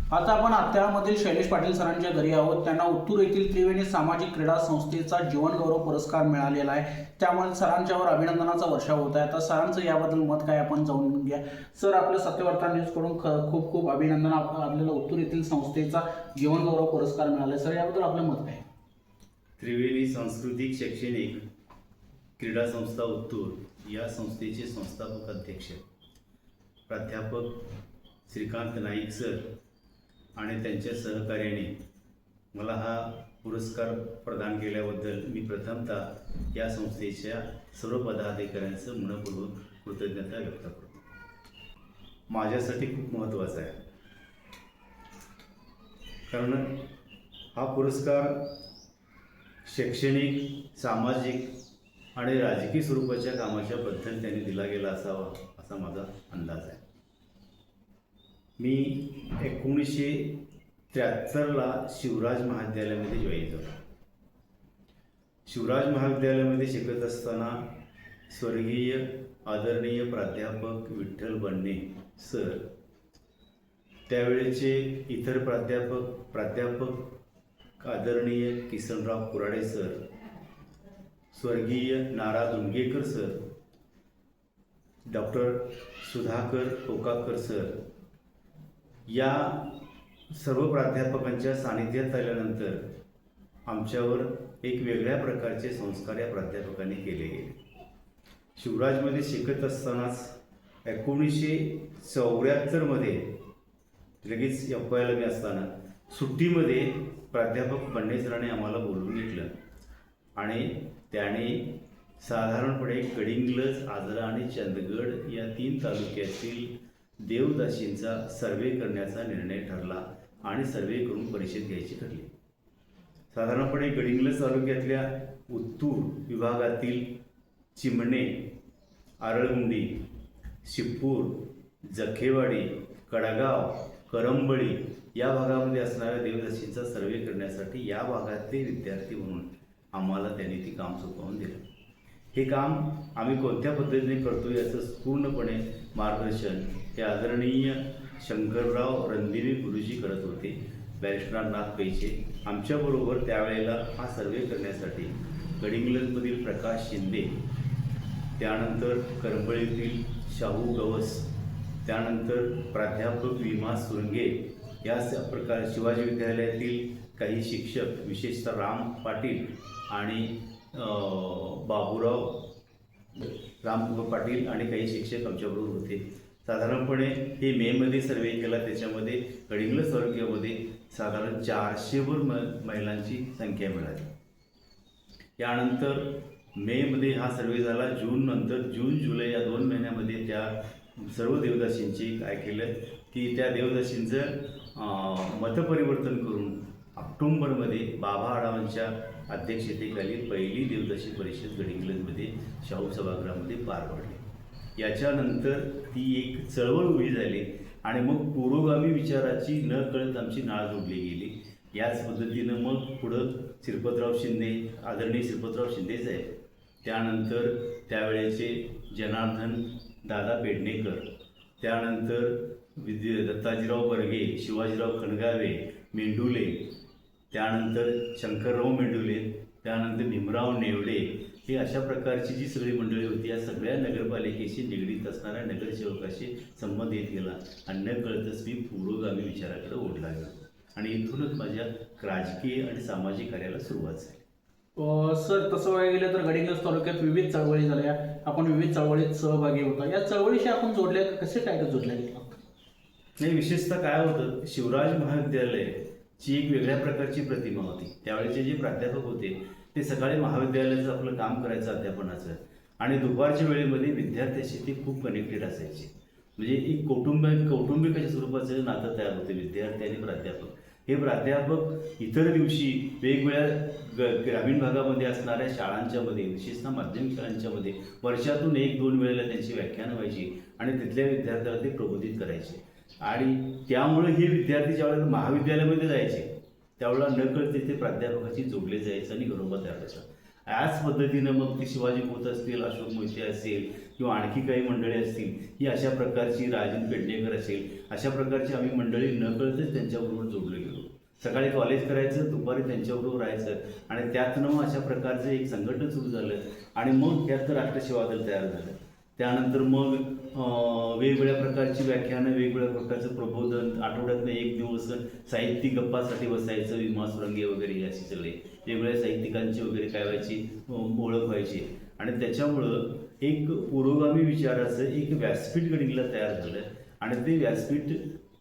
आता आपण आत्याळमधील शैलेश पाटील सरांच्या घरी आहोत. त्यांना उत्तूर येथील त्रिवेणी सामाजिक क्रीडा संस्थेचा जीवनगौरव पुरस्कार मिळालेला आहे. त्यामुळे सरांच्यावर अभिनंदनाचा वर्षाव होत आहे. आता सरांचं याबद्दल मत काय आपण जाणून घ्या. सर, आपलं सत्यवार्ता न्यूज कडून खूप खूप अभिनंदन. आपल्याला उत्तूर येथील संस्थेचा जीवनगौरव पुरस्कार मिळाला. सर, याबद्दल आपलं मत काय? त्रिवेणी सांस्कृतिक शैक्षणिक क्रीडा संस्था उत्तूर या संस्थेचे संस्थापक अध्यक्ष प्राध्यापक श्रीकांत नाईक सर आणि त्यांच्या सहकार्याने मला हा पुरस्कार प्रदान केल्याबद्दल मी प्रथमतः या संस्थेच्या सर्व पदाधिकाऱ्यांचं मनपूर्वक कृतज्ञता व्यक्त करतो. माझ्यासाठी खूप महत्त्वाचा आहे, कारण हा पुरस्कार शैक्षणिक, सामाजिक आणि राजकीय स्वरूपाच्या कामाच्या बद्दल त्यांनी दिला गेला असावा असा माझा अंदाज आहे. मी 1973ला शिवराज महाविद्यालयामध्ये जॉईन झालो. शिवराज महाविद्यालयामध्ये शिकत असताना स्वर्गीय आदरणीय प्राध्यापक विठ्ठल बन्ने सर, त्यावेळेचे इतर प्राध्यापक आदरणीय किसनराव कुराडे सर, स्वर्गीय नारा दुंगेकर सर, डॉक्टर सुधाकर कोकाकर सर, या सर्व प्राध्यापकांच्या सानिध्यात आल्यानंतर आमच्यावर एक वेगळ्या प्रकारचे संस्कार या प्राध्यापकांनी केले गेले. शिवराजमध्ये शिकत असतानाच 1974मध्ये लगेच FYला मी असताना सुट्टीमध्ये प्राध्यापक बन्ने सरांनी आम्हाला बोलवून घेतलं आणि त्याने साधारणपणे गडिंग्लज, आजरा आणि चंदगड या 3 तालुक्यातील देवदासींचा सर्वे करण्याचा निर्णय ठरला आणि सर्वे करून परिषद घ्यायची ठरली. साधारणपणे गडिंग्लज तालुक्यातल्या उत्तूर विभागातील चिमणे, आरळगुंडी, शिपूर, जखेवाडी, कडगाव, करंबळी या भागामध्ये असणाऱ्या देवदासींचा सर्वे करण्यासाठी या भागातले विद्यार्थी म्हणून आम्हाला त्यांनी ती काम सोपवून दिलं. हे काम आम्ही कोणत्या पद्धतीने करतो याचं पूर्णपणे मार्गदर्शन हे आदरणीय शंकरराव रणदिवे गुरुजी करत होते. बॅरिस्टर नाथ पैचे आमच्याबरोबर त्यावेळेला हा सर्वे करण्यासाठी गडिंग्लजमधील प्रकाश शिंदे, त्यानंतर करंबळीतील शाहू गवस, त्यानंतर प्राध्यापक विमा सुरंगे, या प्रकार शिवाजी विद्यालयातील काही शिक्षक, विशेषतः राम पाटील आणि बाबूराव पाटील आणि काही शिक्षक आमच्याबरोबर होते. साधारणपणे हे मेमध्ये सर्वे केला. त्याच्यामध्ये गडिंग्लज तालुक्यामध्ये साधारण 400वर महिलांची संख्या मिळाली. यानंतर मेमध्ये हा सर्वे झाला. जून जुलै या 2 महिन्यामध्ये त्या सर्व देवदासींची काय केलं की त्या देवदासींचं मतपरिवर्तन करून ऑक्टोंबरमध्ये बाबा आढावांच्या अध्यक्षतेखाली पहिली देवदासी परिषद गडिंग्लजमध्ये शाहू सभागृहामध्ये पार पडली. याच्यानंतर ती एक चळवळ उभी झाली आणि मग पुरोगामी विचाराची न कळत आमची नाळ जोडली गेली. याच पद्धतीनं मग पुढं श्रीपतराव शिंदे, आदरणीय श्रीपतराव शिंदे साहेब, त्यानंतर त्यावेळेचे जनार्दन दादा पेडणेकर, त्यानंतर दत्ताजीराव बर्गे, शिवाजीराव खणगावे, मेंडुले, त्यानंतर शंकरराव मेंडुले, त्यानंतर भीमराव नेवडे, हे अशा प्रकारची जी सगळी मंडळी होती या सगळ्या नगरपालिकेशी निगडीत असणाऱ्या नगरसेवकाशी संबंध येत गेला आणि न कळतच मी पुरोगामी विचाराकडे ओढला गेलो आणि इथूनच माझ्या राजकीय आणि सामाजिक कार्याला सुरुवात झाली. सर, तसं बघायला गेलं तर गडिंग्लज तालुक्यात विविध चळवळी झाल्या. आपण विविध चळवळीत सहभागी होता. या चळवळीशी आपण जोडल्या कसे काय जोडल्या गेला? नाही, विशेषतः काय होतं, शिवराज महाविद्यालयाची एक वेगळ्या प्रकारची प्रतिमा होती. त्यावेळेचे जे प्राध्यापक होते ते सकाळी महाविद्यालयाचं आपलं काम करायचं अध्यापनाचं आणि दुपारच्या वेळेमध्ये विद्यार्थ्याशी ते खूप कनेक्टेड असायचे. म्हणजे एक कौटुंबिकाच्या स्वरूपाचं नातं तयार होते विद्यार्थी आणि प्राध्यापक. हे प्राध्यापक इतर दिवशी वेगवेगळ्या ग्रामीण भागामध्ये असणाऱ्या शाळांच्यामध्ये, विशेषतः माध्यमिक शाळांच्यामध्ये वर्षातून 1-2 वेळेला त्यांची व्याख्यानं व्हायची आणि तिथल्या विद्यार्थ्याला ते प्रबोधित करायचे. आणि त्यामुळे हे विद्यार्थी ज्यावेळेला महाविद्यालयामध्ये जायचे त्यावेळेला नकळत तिथे प्राध्यापकाची जोडले जायचं आणि घरोबा तयार व्हायचा. याच पद्धतीनं मग ते शिवाजी खोत असतील, अशोक मोहिते असेल, किंवा आणखी काही मंडळी असतील, ही अशा प्रकारची राजन पेडणेकर असेल, अशा प्रकारची आम्ही मंडळी नकळतच त्यांच्याबरोबर जोडलो गेलो. सकाळी कॉलेज करायचं, दुपारी त्यांच्याबरोबर राहायचं आणि त्यातनं मग अशा प्रकारचं एक संघटन सुरू झालं आणि मग त्यात राष्ट्रसेवा दल तयार झालं. त्यानंतर मग वेगवेगळ्या प्रकारची व्याख्यानं, वेगवेगळ्या प्रकारचं प्रबोधन, आठवड्यातनं एक दिवस साहित्यिक गप्पासाठी बसायचं, विमा सुरंगे वगैरे अशी सगळे वेगवेगळ्या साहित्यिकांची वगैरे काय व्हायची, ओळख व्हायची आणि त्याच्यामुळं एक पुरोगामी विचाराचं एक व्यासपीठ गडिंगला तयार झालं आणि ते व्यासपीठ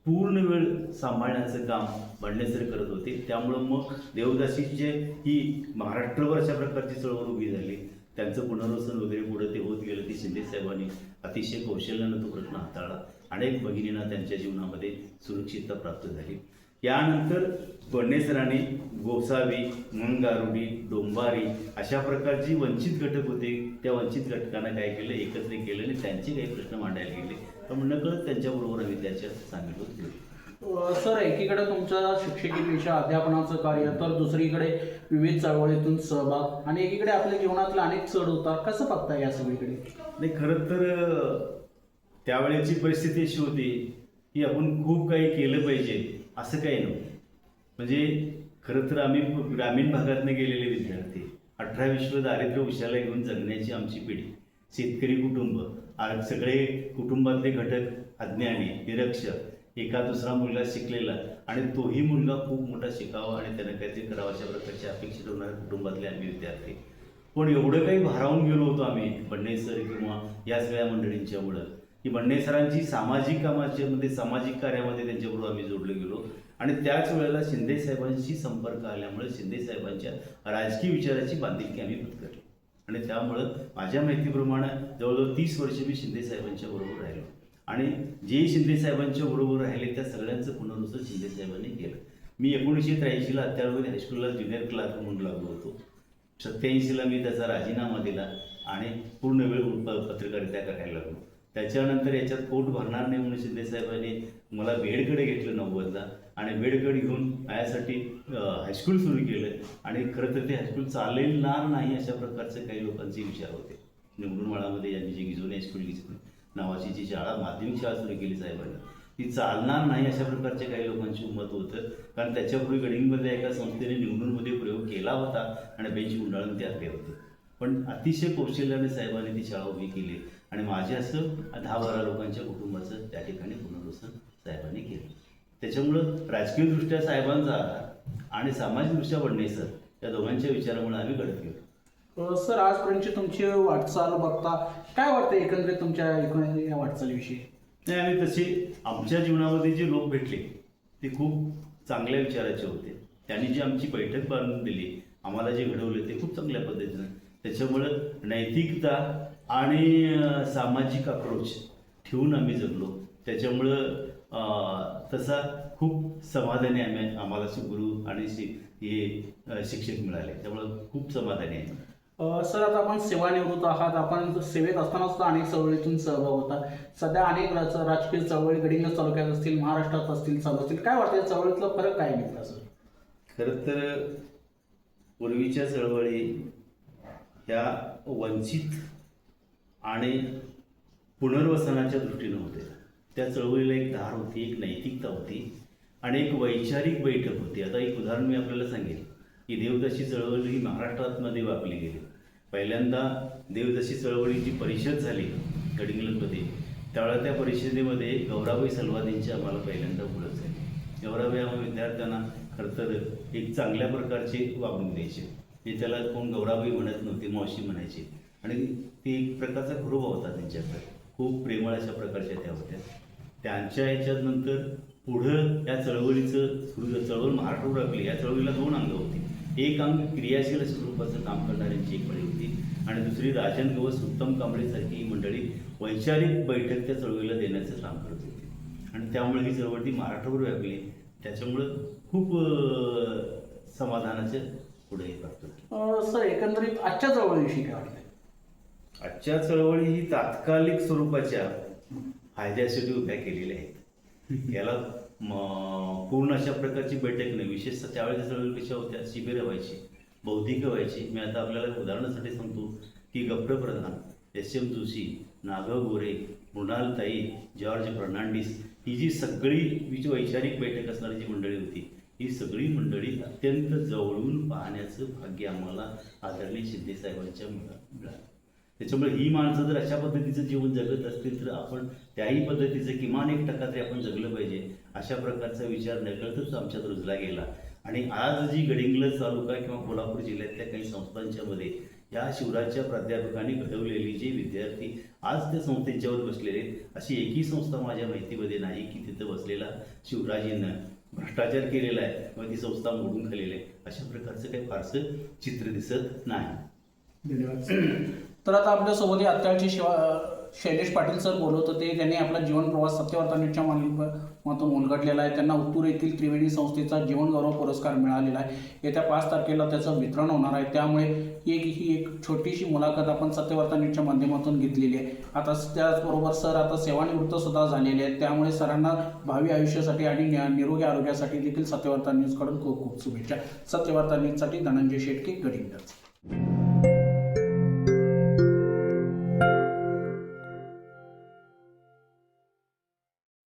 पूर्ण वेळ सांभाळण्याचं काम बंडे सर करत होते. त्यामुळं मग देवदासीचे ही महाराष्ट्रभर अशा प्रकारची चळवळ उभी झाली. त्यांचं पुनर्वसन वगैरे पुढे ते होत गेलं. ती शिंदे साहेबांनी अतिशय कौशल्यानं तो प्रश्न हाताळला. अनेक भगिनींना त्यांच्या जीवनामध्ये सुरक्षितता प्राप्त झाली. यानंतर बंडे सरांनी गोसावी, मंगारुडी, डोंबारी अशा प्रकारची वंचित घटक होते, त्या वंचित घटकांना काय केलं, एकत्र केलं आणि त्यांचे काही प्रश्न मांडायला गेले. तर नकळत त्यांच्याबरोबर आम्ही त्याच्यात सामील होत गेलो. सर, एकीकडे तुमचं शिक्षकी पेशा, अध्यापनाचं कार्य, तर दुसरीकडे विविध चळवळीतून सहभाग आणि एकीकडे आपल्या जीवनातले अनेक चढ उतार, कसं बघताय या सगळीकडे? नाही, खरं तर त्यावेळेची परिस्थिती अशी होती की आपण खूप काही केलं पाहिजे असं काही नव्हतं. म्हणजे खरं तर आम्ही ग्रामीण भागातनं गेलेले विद्यार्थी, 18-20 दारिद्र्य उशाला घेऊन जगण्याची आमची पिढी, शेतकरी कुटुंब, सगळे कुटुंबातले घटक अज्ञानी, निरक्षर, एका दुसरा मुलगा शिकलेला आणि तोही मुलगा खूप मोठा शिकावा आणि त्यानं काहीतरी करावं अशा प्रकारचे अपेक्षित होणाऱ्या कुटुंबातले आम्ही विद्यार्थी. पण एवढं काही भारावून गेलो होतो आम्ही बंडे सर किंवा या सगळ्या मंडळींच्यामुळं की बंडे सरांची सामाजिक कामाच्यामध्ये, सामाजिक कार्यामध्ये त्यांच्याबरोबर आम्ही जोडले गेलो आणि त्याच वेळेला शिंदे साहेबांशी संपर्क आल्यामुळे शिंदे साहेबांच्या राजकीय विचाराची बांधिलकी आम्ही पत्करली आणि त्यामुळं माझ्या माहितीप्रमाणे जवळजवळ 30 वर्ष मी शिंदे साहेबांच्या बरोबर राहिलो आणि जे शिंदे साहेबांच्या बरोबर राहिले त्या सगळ्यांचं पुनर्वसन शिंदे साहेबांनी केलं. मी 1983ला अत्यावधी हायस्कूलला ज्युनियर क्लार्क म्हणून लागलो होतो. 87ला मी त्याचा राजीनामा दिला आणि पूर्ण वेळ पत्रकारिता करायला लागलो. त्याच्यानंतर याच्यात पोट भरणार नाही म्हणून शिंदे साहेबांनी मला बेडकडे घेतलं 90ला आणि बेडकडे घेऊन माझ्यासाठी हायस्कूल सुरू केलं आणि खरं तर ते हायस्कूल चालणार नाही अशा प्रकारचे काही लोकांचे विचार होते. निवडूनवाडामध्ये यांनी जी गिजोनी हायस्कूल नावाची जी शाळा, माध्यमिक शाळा सुरू केली साहेबांनी, ती चालणार नाही अशा प्रकारचे काही लोकांची मत होतं. कारण त्याच्यापूर्वी गडिंगमध्ये एका संस्थेने निवडूनमध्ये प्रयोग केला होता आणि बेंच गुंडाळून ते आले होते. पण अतिशय कौशल्याने साहेबांनी ती शाळा उभी केली आणि माझे असं 10-12 लोकांच्या कुटुंबाचं त्या ठिकाणी पुनर्वसन साहेबांनी केलं. त्याच्यामुळं राजकीयदृष्ट्या साहेबांचा आणि सामाजिकदृष्ट्या बंडे सर या दोघांच्या विचारामुळे आम्ही घडत गेलो. सर, आजपर्यंतची तुमची वाटचाल बघता काय वाटतं एकंदरीत तुमच्या या वाटचालीविषयी? नाही, आणि तसे आमच्या जीवनामध्ये जे लोक भेटले ते खूप चांगल्या विचाराचे होते. त्यांनी जी आमची बैठक बांधून दिली, आम्हाला जे घडवले ते खूप चांगल्या पद्धतीनं. त्याच्यामुळं नैतिकता आणि सामाजिक अप्रोच ठेवून आम्ही जगलो. त्याच्यामुळं तसा खूप समाधानी आम्हाला गुरु आणि हे शिक्षक मिळाले. त्यामुळं खूप समाधानी आहे. सर, आता आपण सेवानिवृत्त आहात. आपण सेवेत असताना सुद्धा अनेक चळवळीतून सहभाग होता. सध्या अनेक राजकीय चळवळी गडिंग्लज तालुक्यात असतील, महाराष्ट्रात असतील, चालू असतील. काय वाटतं या चळवळीतला फरक काय निघता सर? खरं तर पूर्वीच्या चळवळी ह्या वंचित आणि पुनर्वसनाच्या दृष्टीनं होत्या. त्या चळवळीला एक धार होती, एक नैतिकता होती आणि एक वैचारिक बैठक होती. आता एक उदाहरण मी आपल्याला सांगेन की देवदासी चळवळ ही महाराष्ट्रामध्ये वापरली गेली. पहिल्यांदा देवदासी चळवळीची परिषद झाली गडिंग्लजमध्ये, त्यावेळेला त्या परिषदेमध्ये गौराबाई सलवादींची आम्हाला पहिल्यांदा ओळख झाली. गौराबाई आम्हाला विद्यार्थ्यांना खरं तर एक चांगल्या प्रकारचे वागणूक द्यायचे. ते त्याला कोण गौराबाई म्हणत नव्हते, मावशी म्हणायचे आणि ते एक प्रकारचा गुरुभाव होता त्यांच्याकडे. खूप प्रेमळ अशा प्रकारच्या त्या होत्या. त्यांच्या ह्याच्यात नंतर पुढं या चळवळीचं चळवळ महाराष्ट्रावर आपली, या चळवळीला 2 अंग होती. एक अंग क्रियाशील स्वरूपाचं काम करणाऱ्यांची एक मंडळी होती आणि दुसरी राजन गवस, उत्तम कांबळेसारखी ही मंडळी वैचारिक बैठक त्या चळवळीला देण्याचं काम करत होती आणि त्यामुळे ही चळवळ ती महाराष्ट्रावर व्यापली. त्याच्यामुळं खूप समाधानाचं पुढे प्राप्त. सर, एकंदरीत आजच्या चळवळीविषयी काय वाटतं? आजच्या चळवळी ही तात्कालिक स्वरूपाच्या फायद्यासाठी उभ्या केलेल्या आहेत. याला पूर्ण अशा प्रकारची बैठक नाही. विशेषतः त्यावेळेच्या चळवळी कशा होत्या, शिबिरं व्हायची, बौद्धिक व्हायची. मी आता आपल्याला उदाहरणासाठी सांगतो की गप्र प्रधान, एस.एम. जोशी, नागव गोरे, मृणालताई, जॉर्ज फर्नांडिस ही जी सगळी जी वैचारिक बैठक असणारी जी मंडळी होती, ही सगळी मंडळी अत्यंत जवळून पाहण्याचं भाग्य आम्हाला आदरणीय शिंदे साहेबांच्या मिळालं. त्याच्यामुळे ही माणसं जर अशा पद्धतीचं जीवन जगत असतील तर आपण त्याही पद्धतीचं किमान 1% तरी आपण जगलं पाहिजे, अशा प्रकारचा विचार नकळतच आमच्यात रुजला गेला. आणि आज जी गडिंग्लज तालुका किंवा कोल्हापूर जिल्ह्यातल्या काही संस्थांच्या मध्ये या शिवराजच्या प्राध्यापकांनी घडवलेली जे विद्यार्थी आज त्या संस्थेच्यावर बसलेले आहेत, अशी एकही संस्था माझ्या माहितीमध्ये नाही की तिथं बसलेला शिवराजींना भ्रष्टाचार केलेला आहे किंवा ती संस्था मोडून खाल्लेली आहे. अशा प्रकारचं काही फारसं चित्र दिसत नाही. धन्यवाद. तर आता आपल्यासोबत हे अत्याळचे शैलेश पाटील सर बोलत होते. त्यांनी आपला जीवन प्रवास सत्यवार्ता न्यूजच्या माध्यमातून उलगडलेला आहे. त्यांना उत्तूर येथील त्रिवेणी संस्थेचा जीवन गौरव पुरस्कार मिळालेला आहे. येत्या 5 तारखेला त्याचं वितरण होणार आहे. त्यामुळे ही एक छोटीशी मुलाखत आपण सत्यवार्ता न्यूजच्या माध्यमातून घेतलेली आहे. आता त्याचबरोबर सर आता सेवानिवृत्त सुद्धा झालेले आहेत. त्यामुळे सरांना भावी आयुष्यासाठी आणि निरोगी आरोग्यासाठी देखील सत्यवार्ता न्यूजकडून खूप खूप शुभेच्छा. सत्यवार्ता न्यूजसाठी धनंजय शेटके, गडिंग्लज.